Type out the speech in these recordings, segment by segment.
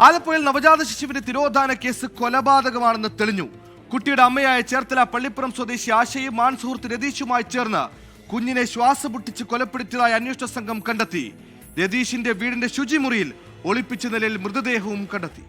ആലപ്പുഴയിൽ നവജാത ശിശുവിന്റെ തിരോധാന കേസ് കൊലപാതകമാണെന്ന് തെളിഞ്ഞു. കുട്ടിയുടെ അമ്മയായ ചേർത്തല പള്ളിപ്പുറം സ്വദേശി ആശയും ആൺ സുഹൃത്ത് രതീഷുമായി ചേർന്ന് കുഞ്ഞിനെ ശ്വാസം മുട്ടിച്ച് കൊലപ്പെടുത്തിയതായി അന്വേഷണ സംഘം കണ്ടെത്തി. രതീഷിന്റെ വീടിന്റെ ശുചിമുറിയിൽ ഒളിപ്പിച്ച നിലയിൽ മൃതദേഹവും കണ്ടെത്തി.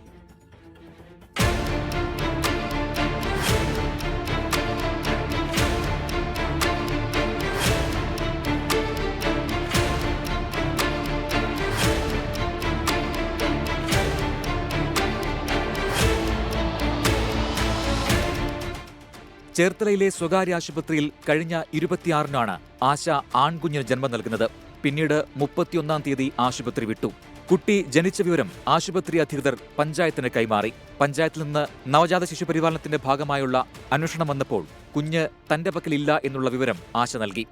ചേർത്തലയിലെ സ്വകാര്യ ആശുപത്രിയിൽ കഴിഞ്ഞ 26-നാണ് ആശ ആൺകുഞ്ഞിന് ജന്മം നൽകുന്നത്. പിന്നീട് 31-ാം തീയതി ആശുപത്രി വിട്ടു. കുട്ടി ജനിച്ച വിവരം ആശുപത്രി അധികൃതർ പഞ്ചായത്തിന് കൈമാറി. പഞ്ചായത്തിൽ നിന്ന് നവജാത ശിശു പരിപാലനത്തിന്റെ ഭാഗമായുള്ള അന്വേഷണം വന്നപ്പോൾ കുഞ്ഞ് തന്റെ പക്കലില്ല എന്നുള്ള വിവരം ആശ നൽകി.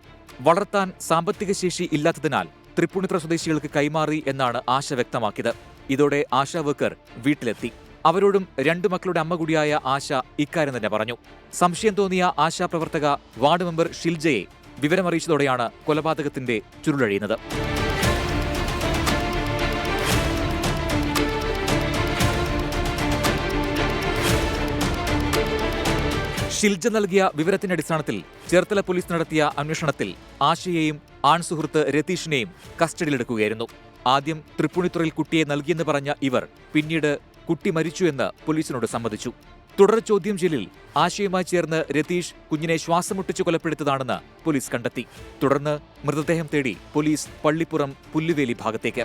വളർത്താൻ സാമ്പത്തിക ശേഷി ഇല്ലാത്തതിനാൽ തൃപ്പൂണിത്തുറ സ്വദേശികൾക്ക് കൈമാറി എന്നാണ് ആശ വ്യക്തമാക്കിയത്. ഇതോടെ ആശാ വർക്കർ വീട്ടിലെത്തി. അവരോടും 2 മക്കളുടെ അമ്മ കൂടിയായ ആശ ഇക്കാര്യം തന്നെ പറഞ്ഞു. സംശയം തോന്നിയ ആശാപ്രവർത്തക വാർഡ് മെമ്പർ ഷിൽജയെ വിവരമറിയിച്ചതോടെയാണ് കൊലപാതകത്തിന്റെ ചുരുളഴിയുന്നത്. ഷിൽജ നൽകിയ വിവരത്തിന്റെ അടിസ്ഥാനത്തിൽ ചേർത്തല പോലീസ് നടത്തിയ അന്വേഷണത്തിൽ ആശയെയും ആൺസുഹൃത്ത് രതീഷിനെയും കസ്റ്റഡിയിലെടുക്കുകയായിരുന്നു. ആദ്യം തൃപ്പൂണിത്തുറയിൽ കുട്ടിയെ നൽകിയെന്ന് പറഞ്ഞ ഇവർ പിന്നീട് കുട്ടി മരിച്ചു എന്ന് പോലീസിനോട് സമ്മതിച്ചു. തുടർ ചോദ്യം ചെയ്യലിൽ ആശയുമായി ചേർന്ന് രതീഷ് കുഞ്ഞിനെ ശ്വാസം മുട്ടിച്ച് കൊലപ്പെടുത്തതാണെന്ന് പോലീസ് കണ്ടെത്തി. തുടർന്ന് മൃതദേഹം തേടി പോലീസ് പള്ളിപ്പുറം പുല്ലുവേലി ഭാഗത്തേക്ക്.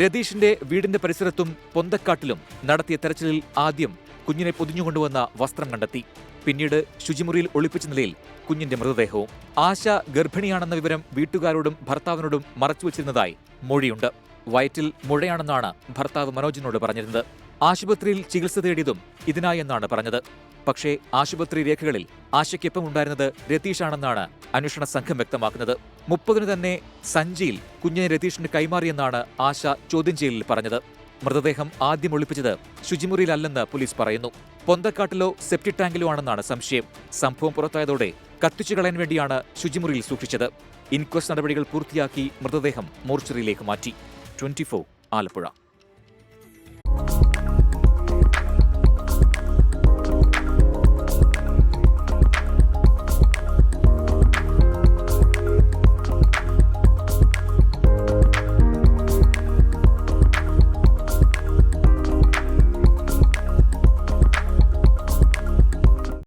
രതീഷിന്റെ വീടിന്റെ പരിസരത്തും പൊന്തക്കാട്ടിലും നടത്തിയ തെരച്ചിലിൽ ആദ്യം കുഞ്ഞിനെ പൊതിഞ്ഞുകൊണ്ടുവന്ന വസ്ത്രം കണ്ടെത്തി. പിന്നീട് ശുചിമുറിയിൽ ഒളിപ്പിച്ച നിലയിൽ കുഞ്ഞിന്റെ മൃതദേഹവും. ആശ ഗർഭിണിയാണെന്ന വിവരം വീട്ടുകാരോടും ഭർത്താവിനോടും മറച്ചുവച്ചിരുന്നതായി മൊഴിയുണ്ട്. വയറ്റിൽ മുഴയാണെന്നാണ് ഭർത്താവ് മനോജിനോട് പറഞ്ഞിരുന്നത്. ആശുപത്രിയിൽ ചികിത്സ തേടിയതും ഇതിനായെന്നാണ് പറഞ്ഞത്. പക്ഷേ ആശുപത്രി രേഖകളിൽ ആശയ്ക്കൊപ്പം ഉണ്ടായിരുന്നത് രതീഷാണെന്നാണ് അന്വേഷണ സംഘം വ്യക്തമാക്കുന്നത്. 30-ന് തന്നെ സഞ്ചിയിൽ കുഞ്ഞിനെ രതീഷിന് കൈമാറിയെന്നാണ് ആശ ചോദ്യം ചെയ്യലിൽ പറഞ്ഞത്. മൃതദേഹം ആദ്യം ഒളിപ്പിച്ചത് ശുചിമുറിയിലല്ലെന്ന് പോലീസ് പറയുന്നു. പൊന്തക്കാട്ടിലോ സെപ്റ്റിക് ടാങ്കിലോ ആണെന്നാണ് സംശയം. സംഭവം പുറത്തായതോടെ കത്തിച്ചു കളയാൻ വേണ്ടിയാണ് ശുചിമുറിയിൽ സൂക്ഷിച്ചത്. ഇൻക്വസ്റ്റ് നടപടികൾ പൂർത്തിയാക്കി മൃതദേഹം മോർച്ചറിയിലേക്ക് മാറ്റി. 24 ആലപ്പുഴ.